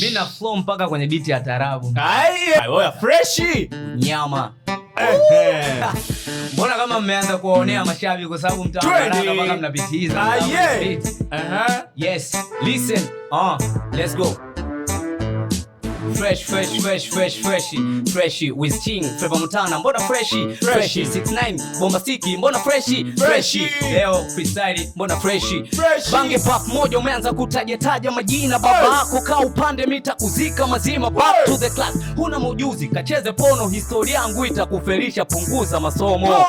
Mimi na flow mpaka kwenye beat ya tarabu. Wewe freshi. Nyama. Mbona kama mmeanza kuwaonea mashabiki kwa sababu mtaangalia mpaka mnapitiza. Yes, listen. Let's go. Fresh with King Flava Montana, mbona freshi 69 bombastiki, mbona freshi leo freestyle, mbona freshi bange pop moja umeanza kutaja majina baba yako kaa upande mita kuzika mazima back to the class, huna maujuzi kacheze pono, historia yangu itakufelisha, punguza masomo.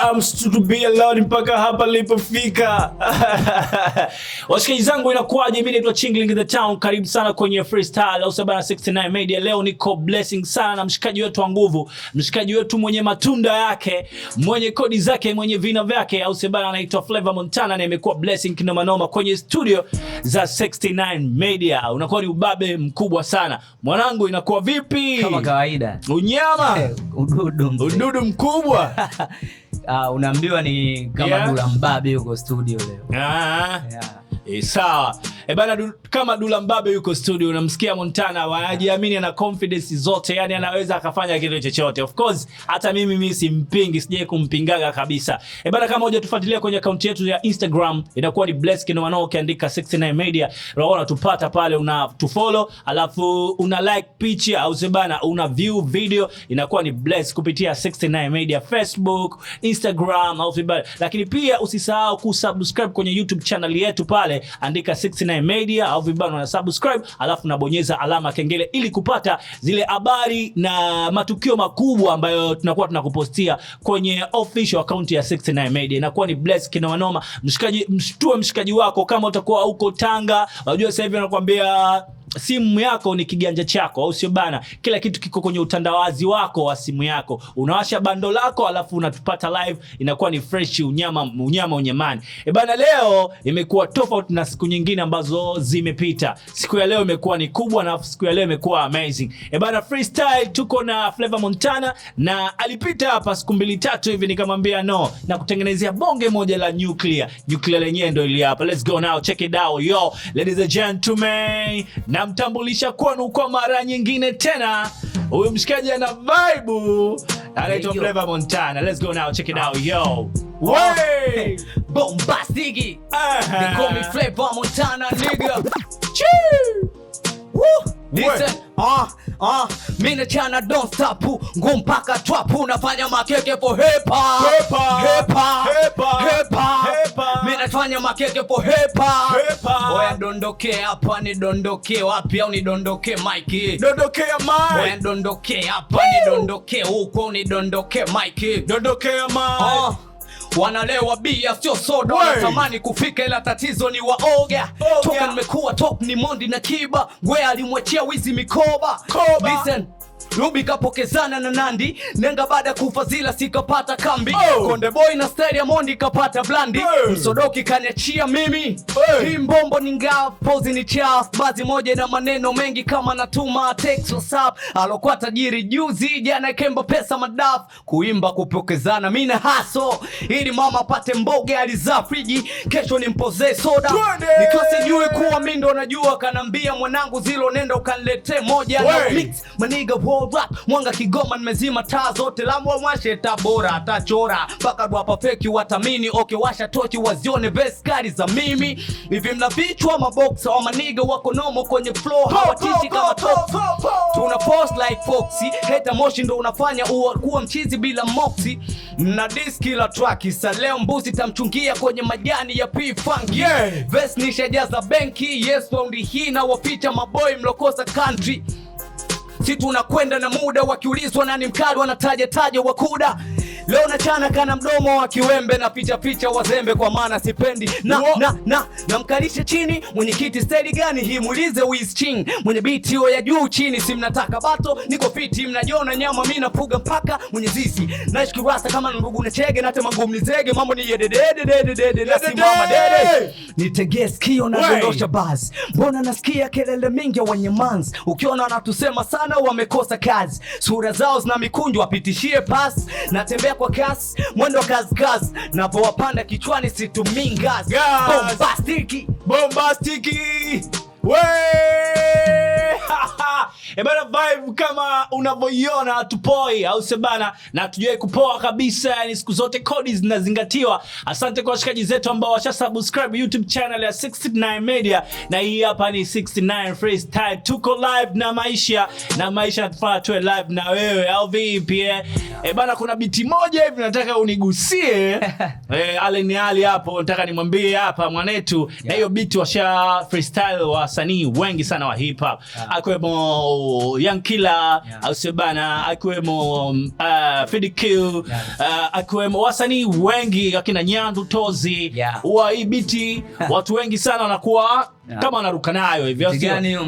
I'm still to be allowed mpaka hapa nilipofika. Washikaji zangu inakuaje? Mimi naitwa Chingling the Town. Karibu sana kwenye freestyle au 769 Media. Leo niko blessing sana na mshikaji wetu wa nguvu, mshikaji wetu mwenye matunda yake, mwenye kodi zake, mwenye vina vyake, au sebana anaitwa Flava Montana, na imekuwa blessing kinoma noma kwenye studio za 69 Media. Unakuwa ni ubabe mkubwa sana. Mwanangu inakuwa vipi? Kama kawaida. Unyama. Ududu mkubwa. Unaambiwa ni kama Dula Mbabe yuko studio leo. Sawa. Bana, kama Dula Mbabe yuko studio, unamsikia Montana anajiamini, ana confidence zote, yani anaweza akafanya kitu chochote. Of course, hata mimi simpingi, sije kumpingaga kabisa. Bana, kama hujatufuatilia kwenye account yetu ya Instagram, inakuwa ni Bless Kinoma, ukiandika 69 Media, unaona tupata pale, unatufollow, alafu una like picha au sebana una view video, inakuwa ni Bless kupitia 69 Media Facebook, Instagram au sebana. Lakini pia usisahau kusubscribe kwenye YouTube channel yetu pale, andika 69 Media au vibano na subscribe, alafu nabonyeza alama kengele ili kupata zile habari na matukio makubwa ambayo tunakuwa tunakupostia kwenye official account ya 69 Media. Inakuwa ni Bless kinoma noma. Mshikaji, mshtue mshikaji wako kama utakuwa huko Tanga. Unajua sasa hivi nakwambia simu yako ni kiganja chako, au sio bana? Kila kitu kiko kwenye utandawazi wako wa simu yako. Unawasha bando lako alafu unatupata live, inakuwa ni fresh, unyamani. Bana, leo imekuwa tofauti na siku nyingine ambazo zimepita. Siku ya leo imekuwa ni kubwa na siku ya leo imekuwa amazing. Bana, freestyle tuko na Flava Montana, na alipita hapa siku 2-3 hivi, nikamwambia no na kutengenezea bonge moja la nuclear lenyewe ndio ili hapa. Let's go now, check it out yo ladies and gentlemen. Namtambulisha kwenu kwa mara nyingine tena, huyu mshikaji ana vibe, anaitwa Flava Montana. Let's go now, check it out yo. Way bombastic. They call me Flava Montana, nigga. Listen, mimi na chana don't stop, ngum mpaka trap, nafanya makeke for hip hop. Mimi nafanya makeke for hip hop. Oya dondoke hapa, ni dondoke wapi au ni dondoke mic? Dondokea mic. Oya dondoke hapa, ni dondoke huko, ni dondoke mic. Dondokea mic. Wanalewa bia sio soda, wanatamani kufika ila tatizo ni waoga. Toka nimekuwa top ni Mondi na Kiba, Ngwea alimwachia wizi mikoba. Listen, Ruby kapokezana na Nandi, nenga baada kufazila sikapata kambi. Konde Boy na style ya Mondi kapata blandi. Msodoki kaniachia mimi. Hii mbombo ni ngao, pose ni chaff, bazi moja na maneno mengi kama natuma text WhatsApp. Alokuwa tajiri juzi jana kemba pesa madaf, kuimba kupokezana mimi na haso ili mama apate mboge, alizaa friji kesho nimpoze soda. Nikiwa sijui kuwa mimi ndo najua, kanambia mwanangu zilo nenda ukanilete moja na mix maniga rap mwanga Kigoma, nimezima taa zote, lamwa mwashe tabora atachora mpaka dwapa feki watamini. Okay, washa tochi wazione best kali za mimi. Hivi mna vichwa maboxa wa maniga wako nomo kwenye flow, hawatishi kama top. Tuna post like Foxy, heta moshi ndo unafanya kuwa mchizi bila moxie. Mna disk kila track, sa leo mbuzi tamchungia kwenye majani ya P-Funky. Vest nishajaza benki, yes round hii na waficha maboy mlokosa country. Si tunakwenda na muda, wakiulizwa nani mkali wanataja wakuda. Leo nachana kana mdomo wa kiwembe, na picha wazembe kwa maana sipendi na mkalisha chini. Mwenye kiti steady gani hii muulize Wiz King, mwenye beat hiyo ya juu chini. Si mnataka bato niko fiti, mnajiona nyama mimi nafuga mpaka mwenye zizi. Naishi kirasta kama ndugu na chege, na tema ngumi zege, mambo ni yedede na simama dede. Nitegee sikio na dondosha buzz, mbona nasikia kelele mingi wenye manzi. Ukiona wanatusema sana wamekosa kazi, sura zao zina mikunjo, apitishie pass. Natembea natembea kwa kasi, mwendo kazi napowapanda kichwani situmii ngazi. Bombastiki we ebana, vibe kama unavyoiona tupoi au sebana, na tujue kupoa kabisa, yani siku zote kodi zinazingatiwa. Asante kwa washikaji zetu ambao washa subscribe YouTube channel ya 69 Media, na hii hapa ni 69 Freestyle. Tuko live na maisha natufaa tuwe live na wewe au vipi? Ebana, kuna biti moja hivi nataka unigusie. Allen Ali hapo nataka nimwambie hapa mwanetu, na hiyo biti washa freestyle wasanii wengi sana wa hip hop, akiwemo Young Killer au sebana, akiwemo Fid Q, akiwemo wasanii wengi akina Nyandu Tozi wa hii biti. Watu wengi sana wanakuwa kama wanaruka nayo hivi.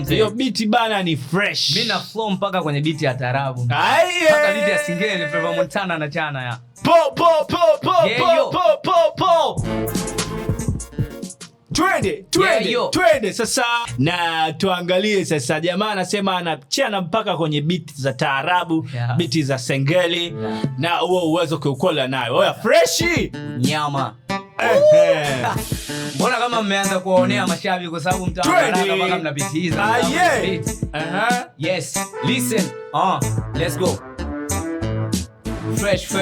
Hiyo biti bana ni fresh. Mimi na flow mpaka kwenye biti ya tarabu. Mpaka biti ya singeli Flava Montana na chana ya. Po. Twende sasa na tuangalie sasa. Jamaa anasema anachana mpaka kwenye biti za taarabu, biti za sengeli, na huo uwezo kiukola nayo. Oya freshi nyama. Mbona kama mmeanza kuwaonea mashabiki kwa sababu mtaangalia mpaka mna biti hizo? Yes, listen. Let's go. Fresh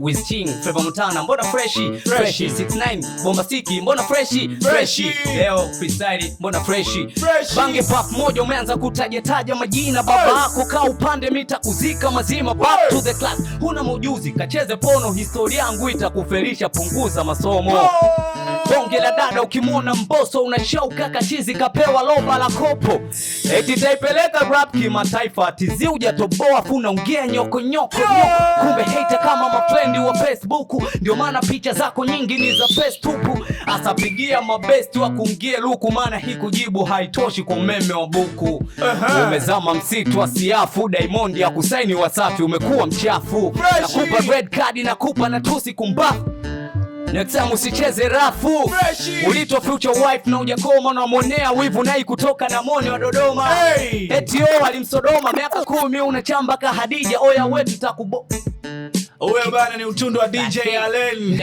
with King Flava Montana, mbona freshi 69 Bombastiki, mbona freshi leo freestyle, mbona freshi bange pop moja. Umeanza kutaja majina, baba yako kaa upande mita kuzika mazima. Back to the class, huna maujuzi kacheze pono, historia yangu itakufelisha, punguza masomo. Bonge la dada ukimwona Mbosso unashauka kachizi, kapewa loba la kopo, eti taipeleka rap kimataifa, tizi hujatoboa funa ongea nyoko. Kumbe hater kama mafrendi wa Facebook, ndio maana picha zako nyingi ni za face tupu. Asapigia mabest wa kuingie luku, maana hii kujibu haitoshi kwa umeme wa buku. Umezama msitu wa siafu, Diamond ya kusaini Wasafi, umekuwa mchafu. Nakupa red card, nakupa na tusi kumbafu. Next time usicheze rafu. Ulitwa future wife na ujakoma, na monea wivu nai kutoka na mone wa Dodoma. Eti alimsodoma miaka 10, unachamba ka Hadija. Oya wetu takubo. Oya bana, ni utundu wa DJ Allen.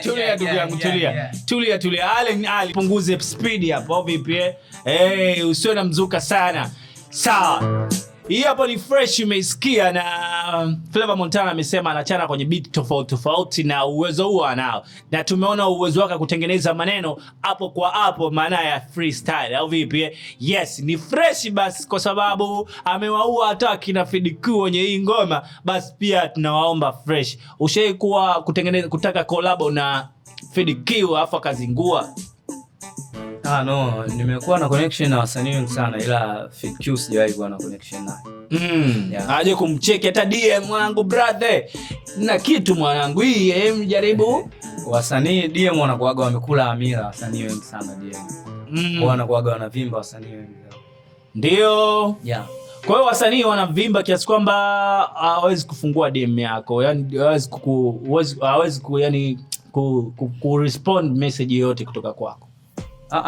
Tulia ndugu yangu, tulia. Allen Ali, punguze speed hapo vipi? Usiwe na mzuka sana. Sawa. Hii hapo ni fresh, umeisikia. Na Flava Montana amesema anachana kwenye beat tofauti na uwezo huo anao, na tumeona uwezo wake kutengeneza maneno hapo kwa hapo, maana ya freestyle au vipi? Yes, ni fresh basi, kwa sababu amewaua hata kina Fid Q kwenye hii ngoma. Basi pia tunawaomba fresh, ushaikuwa kutengeneza kutaka collab na Fid Q afa kazingua? No, nimekuwa na connection na wasanii wengi sana, ila Fid Q sijawahi kuwa na connection naye. Aje kumcheki hata DM mwanangu, brother na kitu mwanangu, hii mjaribu. Wasanii DM wanakuaga wamekula amira, wasanii wengi sana DM. Wanakuaga wanavimba wasanii wengi. Ndio. Kwa hiyo wasanii wanavimba kiasi kwamba hawezi kufungua DM yako, yani hawezi ku respond message yoyote kutoka kwako.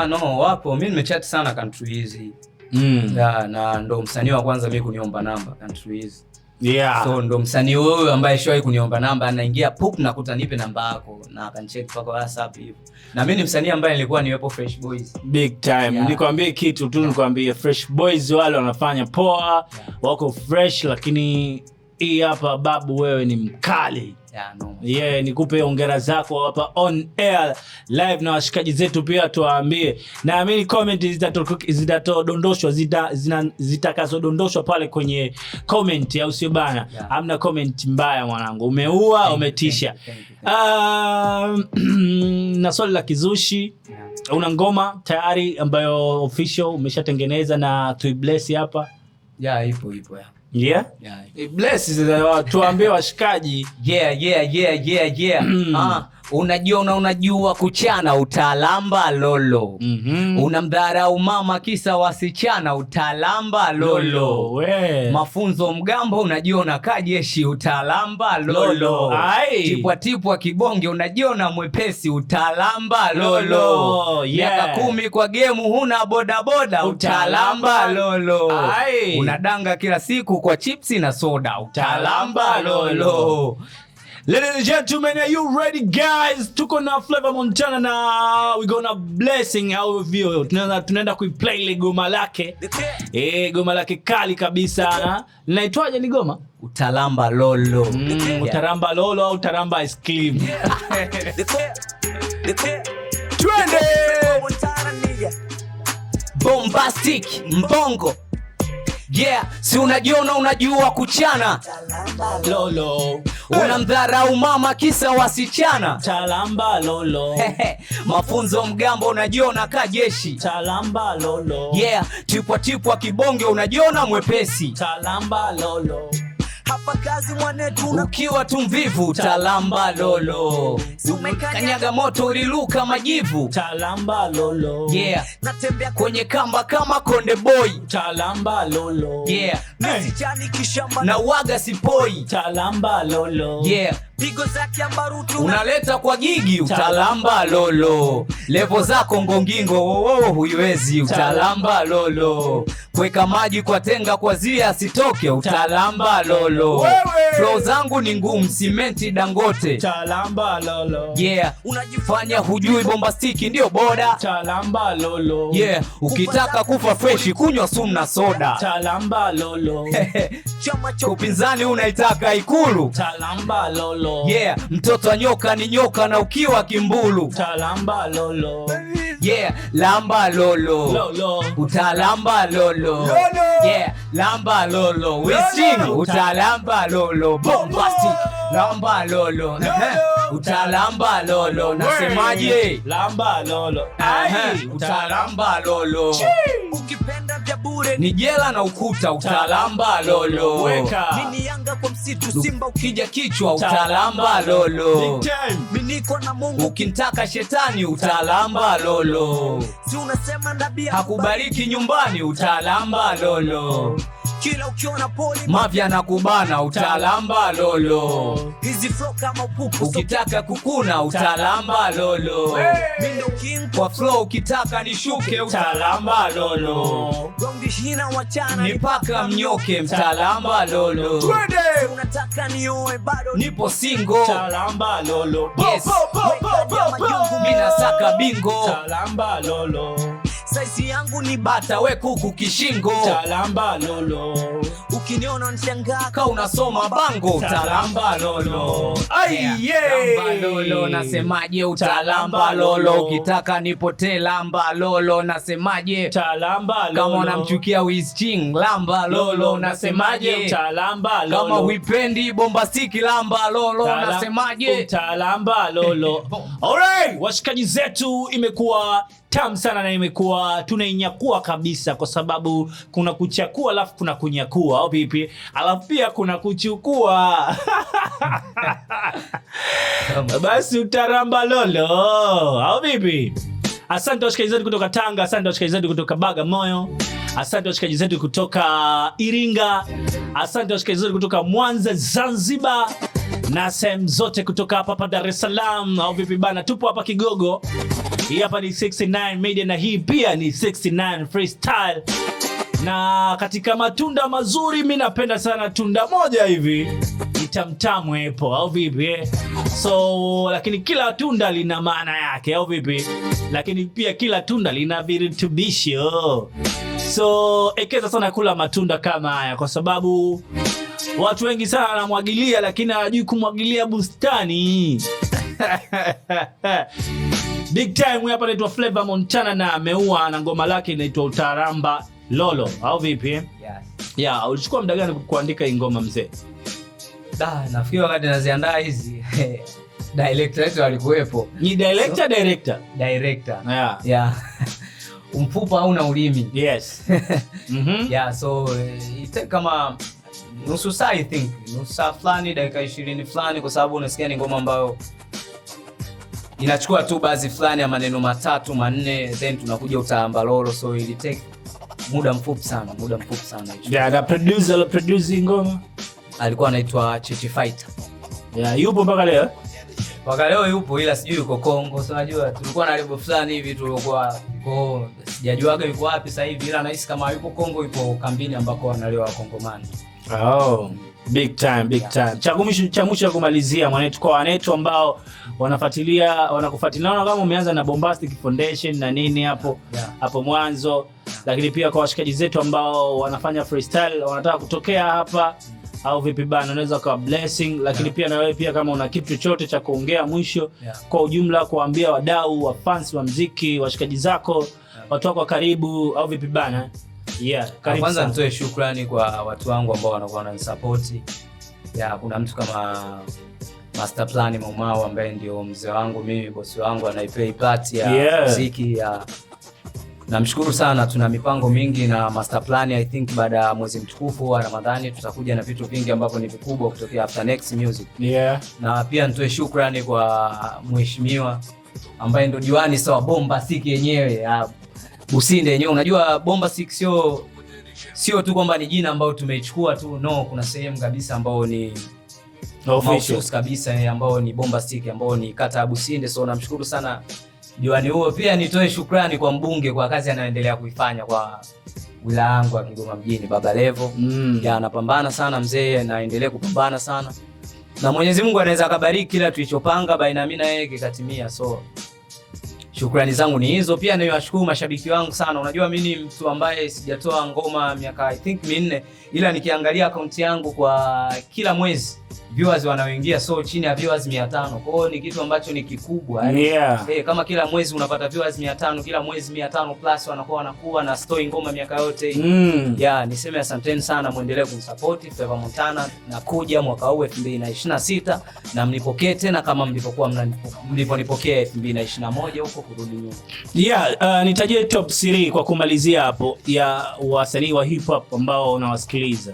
No, wapo. Mimi nimechat sana country hizi. Na ndo msanii wa kwanza mimi kuniomba namba country hizi. So ndo msanii wewe ambaye showahi kuniomba namba, anaingia pop na kutanipe namba yako na akanicheck kwa WhatsApp hivyo. Na mimi ni msanii ambaye nilikuwa niwepo Fresh Boys big time. Nikwambie kitu tu, nikwambie Fresh Boys wale wanafanya poa, wako fresh, lakini hii hapa babu wewe ni mkali. Nikupe hongera zako hapa on air live, na washikaji zetu pia tuwaambie. Naamini comment zitatodondoshwa, zitakazodondoshwa pale kwenye comment, au sio bana? Hamna comment mbaya mwanangu, umeua, umetisha. Na swali la kizushi, una ngoma tayari ambayo official umeshatengeneza na Tuibless hapa? Ipo. Bless tuambie washikaji. Unajiona unajua kuchana, utalamba lolo. Unamdharau mama kisa wasichana, utalamba lolo. Mafunzo mgambo, unajiona kajeshi, utalamba lolo. Tipwa tipwa kibonge, unajiona mwepesi, utalamba lolo. Miaka 10 kwa game, huna boda boda, utalamba lolo. Unadanga kila siku kwa chipsi na soda, utalamba lolo. Ladies and gentlemen, are you ready guys? Tuko na Flavour Montana na we gonna blessing how view. Tunaenda kuiplay ile goma lake. Goma lake kali kabisa. Linaitwaje ni goma? Utalamba lolo. Utaramba lolo au utaramba ice cream. Twende! Bombastic mbongo. Yeah, si unajiona unajua kuchana lolo. Unamdharau mama kisa wasichana, talamba lolo. Mafunzo mgambo, unajiona kajeshi, talamba lolo. Yeah, tipwa tipwa kibonge, unajiona mwepesi, talamba lolo. Hapa kazi mwanetu ukiwa tumvivu, talamba lolo. Kanyaga moto uliluka majivu, talamba lolo. Yeah, natembea kwenye kamba kama Konde Boy, talamba lolo. Yeah, na waga sipoi, talamba lolo. Yeah, pigo zake ambarutu unaleta kwa gigi, utalamba lolo. Levo zako ngongingo, huiwezi, utalamba lolo. Kweka maji kwa tenga kwa zia asitoke, utalamba lolo. Flow zangu ni ngumu, simenti Dangote, talamba lolo. Yeah, unajifanya hujui bombastiki ndio boda, talamba lolo. Yeah, ukitaka kufa fresh kunywa sumu na soda, talamba lolo. Chama cha upinzani unaitaka Ikulu, talamba lolo. Yeah, mtoto wa nyoka ni nyoka na ukiwa kimbulu, talamba lolo. Yeah, lamba lolo, lolo. Utalamba lolo. Yeah, lamba lolo. Wisting, utalamba lolo. Bombastic, lamba lolo. Utalamba lolo. Nasemaje? Lamba lolo. Utalamba lolo. Ukipenda vya bure ni jela na ukuta, utalamba lolo. Mimi Yanga kwa msitu, Simba ukija kichwa, utalamba lolo. Mimi niko na Mungu, ukimtaka shetani, utalamba lolo. Si unasema nabii hakubariki nyumbani, utalamba lolo. Kila ukiona poli mafia na kubana, utalamba lolo. Hizi flow kama upupu, ukitaka kukuna, utalamba lolo. Mimi king kwa flow, ukitaka nishuke, utalamba lolo. Gongi hina wachana nipaka mnyoke, mtalamba lolo. Unataka nioe bado nipo single, utalamba lolo. Yes, mimi nasaka bingo, utalamba lolo. Saizi yangu ni bata, we kuku kishingo, utalamba lolo. Ukiniona nishangaa ka unasoma bango, utalamba lolo. Lamba lolo, nasemaje? Utalamba lolo. Ukitaka nipotee, lamba lolo. Nasemaje? Utalamba lolo. Kama unamchukia Wisting, lamba lolo. Nasemaje? Utalamba lolo. Kama huipendi bombastiki, lamba lolo. Nasemaje? Utalamba lolo. Alright, washikaji zetu, imekuwa tamu sana na imekuwa tunainyakua kabisa, kwa sababu kuna kuchakua alafu kuna kunyakua, au vipi? Alafu pia kuna kuchukua. Basi utaramba lolo, au vipi? Asante washikaji zetu kutoka Tanga, asante washikaji zetu kutoka Bagamoyo, asante washikaji zetu kutoka Iringa, asante washikaji zetu kutoka Mwanza, Zanzibar na sehemu zote kutoka hapa Dar es Salaam, au vipi bana? Tupo hapa Kigogo. Hii hapa ni 69 Media na hii pia ni 69 Freestyle. Na katika matunda mazuri, mimi napenda sana tunda moja hivi, itamtamu hapo, au vipi? So lakini kila tunda lina maana yake, au vipi? Lakini pia kila tunda lina virutubisho. So ekeza sana kula matunda kama haya, kwa sababu watu wengi sana wanamwagilia lakini hawajui kumwagilia bustani. Big time hapa, naitwa Flavour Montana na ameua na ngoma lake inaitwa Utaramba Lolo, au vipi? Yes. Yeah, ulichukua muda gani kuandika hii ngoma mzee? Nafikiri wakati naziandaa hizi director wetu alikuwepo. Ni director? Director. Yeah. Yeah. Umfupa au na ulimi. Yes. Yeah, so it kama nusu saa, I think nusu saa fulani, dakika 20 fulani, kwa sababu unasikia ni ngoma ambayo inachukua tu baadhi fulani ya maneno matatu manne, then tunakuja utaambalolo, so ili take muda mfupi sana hicho. Yeah, na producer ngoma alikuwa anaitwa Chichi Fighter. Yeah, yupo mpaka leo. Mpaka leo yupo, ila sijui yuko Kongo. So unajua tulikuwa na lebo fulani hivi tulikuwa sijajuaga yuko wapi sasa hivi, ila nahisi kama yupo Kongo, yupo kambini ambako wanalewa Kongomani. Oh, big time. Cha mwisho kumalizia mwanetu, kwa wanetu ambao wanakufuatilia kama umeanza na Bombastic Foundation na nini hapo mwanzo, lakini pia kwa washikaji zetu ambao wanafanya freestyle wanataka kutokea hapa au vipi bana, unaweza kwa blessing, lakini pia na wewe pia kama una kitu chochote cha kuongea mwisho kwa ujumla, kuambia wadau wa fans wa muziki, washikaji zako, watu wako karibu au vipi bana? Karibu. Kwanza nitoe shukrani kwa watu wangu ambao wanakuwa wananisupport. Kuna mtu kama Master Plan Momao ambaye ndio mzee wangu mimi, bosi wangu, anaipei party ya muziki namshukuru sana. Tuna mipango mingi na Master Plan. I think baada ya mwezi mtukufu wa Ramadhani tutakuja na vitu vingi ambavyo ni vikubwa kutokea After Next Music. Na pia nitoe shukrani kwa mheshimiwa ambaye ndio diwani sawa Bombastic yenyewe, Businde yenyewe. Unajua Bombastic sio tu kwamba ni jina ambalo tumeichukua tu, no, kuna sehemu kabisa ambao ni official kabisa ambao ni Bombastic, ambao ni kata ya Businde. So namshukuru sana diwani huo. Pia nitoe shukrani kwa mbunge kwa kazi anayoendelea kuifanya kwa wilaya yangu ya Kigoma mjini, Baba Levo. Anapambana sana mzee, na endelee kupambana sana, na Mwenyezi Mungu anaweza akabariki kila tulichopanga baina mimi na yeye kikatimia. So shukrani zangu ni hizo. Pia niwashukuru mashabiki wangu sana. Unajua mimi ni mtu ambaye sijatoa ngoma miaka I think 4, ila nikiangalia account yangu kwa kila mwezi viewers wanaoingia so chini ya viewers 500. Kwa hiyo ni kitu ambacho ni kikubwa. Kama kila mwezi unapata viewers 500, kila mwezi 500 plus wanakuwa na story ngoma miaka yote. Niseme asanteni sana, muendelee kumsupport Flavor Montana. Na kuja mwaka huu 2026 na mnipokee tena kama mliponipokea 2021 huko kurudi nyuma. Nitajie top 3 kwa kumalizia hapo ya wasanii wa hip hop ambao unawasikiliza.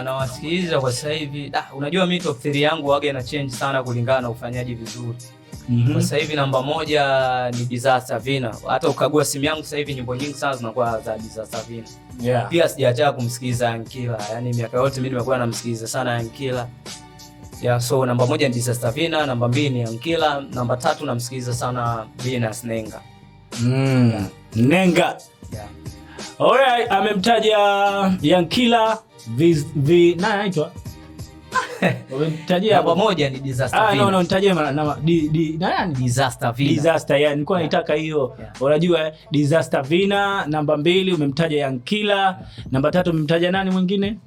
Nawasikiliza kwa sasa hivi. Unajua mimi top 3 yangu waga ina change sana kulingana na ufanyaji vizuri. Kwa sasa hivi namba 1 ni Disaster Vina. Hata ukagua simu yangu sasa hivi nyimbo nyingi sana zinakuwa za Disaster Vina. Pia sijaacha kumsikiliza Yankila. Yaani miaka yote mimi nimekuwa namsikiliza sana Yankila. So namba 1 ni Disaster Vina, namba 2 ni Yankila, namba 3 namsikiliza sana Venus Nenga. Nenga. Alright, amemtaja Yankila nani anaitwa? Umemtajia namba 1 ni Disaster Vina. No, nitajie nani? Disaster Vina. Disaster, nilikuwa naitaka hiyo. Unajua Disaster Vina, namba 2 umemtaja Yankila, namba 3 umemtaja nani mwingine?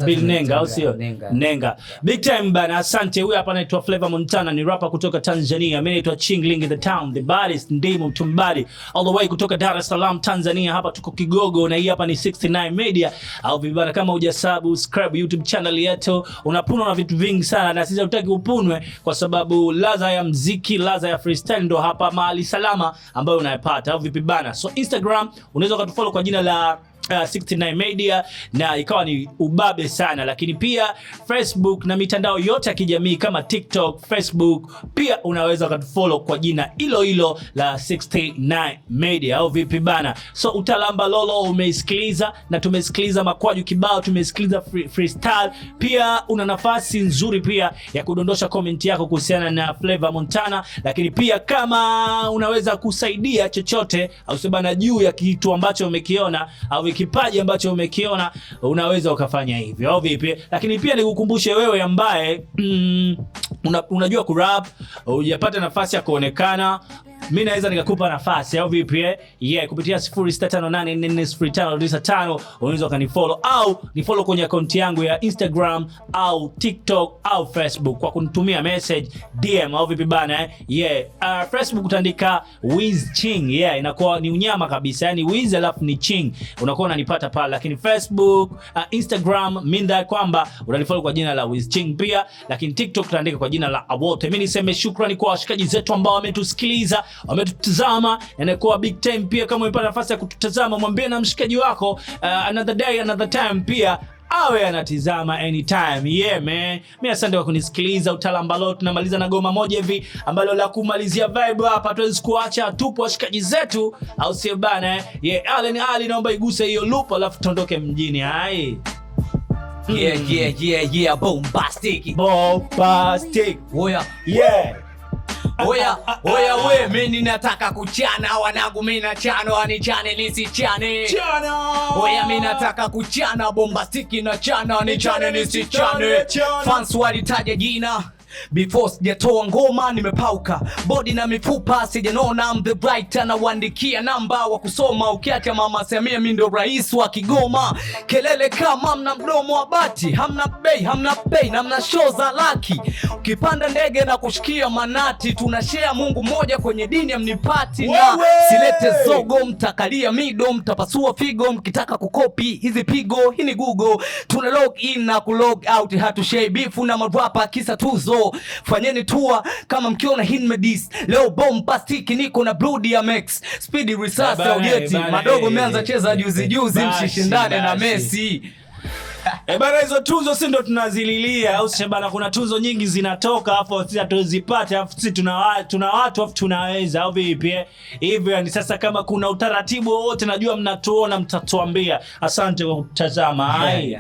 Bill Nenga au sio? Nenga. Big time bana, asante. Huyu hapa anaitwa Flavor Montana, ni rapper kutoka Tanzania. Mimi naitwa Chingling in the town, the baddest ndimo mtumbadi all the way kutoka Dar es Salaam Tanzania. Hapa tuko Kigogo na hii hapa ni 69 Media. Au vibana, kama hujasubscribe YouTube channel yetu unapunwa na vitu vingi sana, na sisi hatutaki upunwe kwa sababu ladha ya muziki, ladha ya freestyle ndo hapa mahali salama ambayo unayapata. Au vipi bana? So Instagram unaweza kutufollow kwa jina la 69 Media na ikawa ni ubabe sana, lakini pia Facebook na mitandao yote ya kijamii kama TikTok, Facebook pia unaweza kutufollow kwa jina hilo la 69 Media au vipi bana. So utalamba lolo umeisikiliza, na tumesikiliza makwaju kibao, tumesikiliza freestyle. Pia una nafasi nzuri pia ya kudondosha comment yako kuhusiana na Flavor Montana, lakini pia kama unaweza kusaidia chochote au sabana juu ya kitu ambacho umekiona au kipaji ambacho umekiona, unaweza ukafanya hivyo au vipi. Lakini pia nikukumbushe wewe ambaye unajua kurap, hujapata nafasi ya kuonekana, mimi naweza nikakupa nafasi au vipi? Kupitia 0658440595 unaweza kanifollow au nifollow kwenye account yangu ya Instagram au TikTok au Facebook kwa kunitumia message DM au vipi bana. Facebook utaandika Wiz Ching, inakuwa ni unyama kabisa, yani Wiz alafu ni Ching, unakuwa unanipata pale. Lakini Facebook, Instagram minda kwamba unanifollow kwa jina la Wiz Ching pia, lakini TikTok utaandika kwa jina la Awote. Mimi niseme shukrani kwa washikaji zetu ambao wametusikiliza, wametutazama, inakuwa big time. Pia kama umepata nafasi ya kututazama, mwambie na mshikaji wako another day another time pia awe anatizama anytime. Yeah man, mimi asante kwa kunisikiliza. Utalambalo tunamaliza na goma moja hivi ambalo la kumalizia vibe hapa, tuwezi kuacha tupo washikaji zetu, au sio bana? Yeah, Allen Ali naomba iguse hiyo loop alafu tuondoke mjini. Hai. Yeah, bombastic. Oya. Yeah. Oya we, mimi nataka kuchana wanangu, mimi na chano anichane nisichane. Oya mimi nataka kuchana bombastiki na chana anichane nisichane. Fans walitaja jina before sijatoa ngoma, nimepauka body na mifupa sijanona. I'm the bright na waandikia namba wa kusoma, ukiacha mama Samia mimi ndo rais wa Kigoma. Kelele kama hamna mdomo wa bati, hamna bei, hamna pay na hamna show za laki. Ukipanda ndege na kushikia manati, tunashare Mungu mmoja kwenye dini amnipati. Na silete zogo, mtakalia mido, mtapasua figo mkitaka kukopi hizi pigo. Hii ni Google, tuna log in na ku log out, hatushare beef na marapa kisa tuzo. Fanyeni tour kama mkiona Hinmedis. Leo bombastic niko na Blue DMX. Speedy research aujeti. Madogo meanza cheza juzi mshishindane na Messi. Bana hizo tuzo si ndo tunazililia au sio bana? Kuna tuzo nyingi zinatoka hapo sisi hatuzipate, afu sisi tuna watu afu tunaweza au vipi hivyo? Yani sasa kama kuna utaratibu wote najua mnatuona mtatuambia. Asante kwa kutazama. Hai.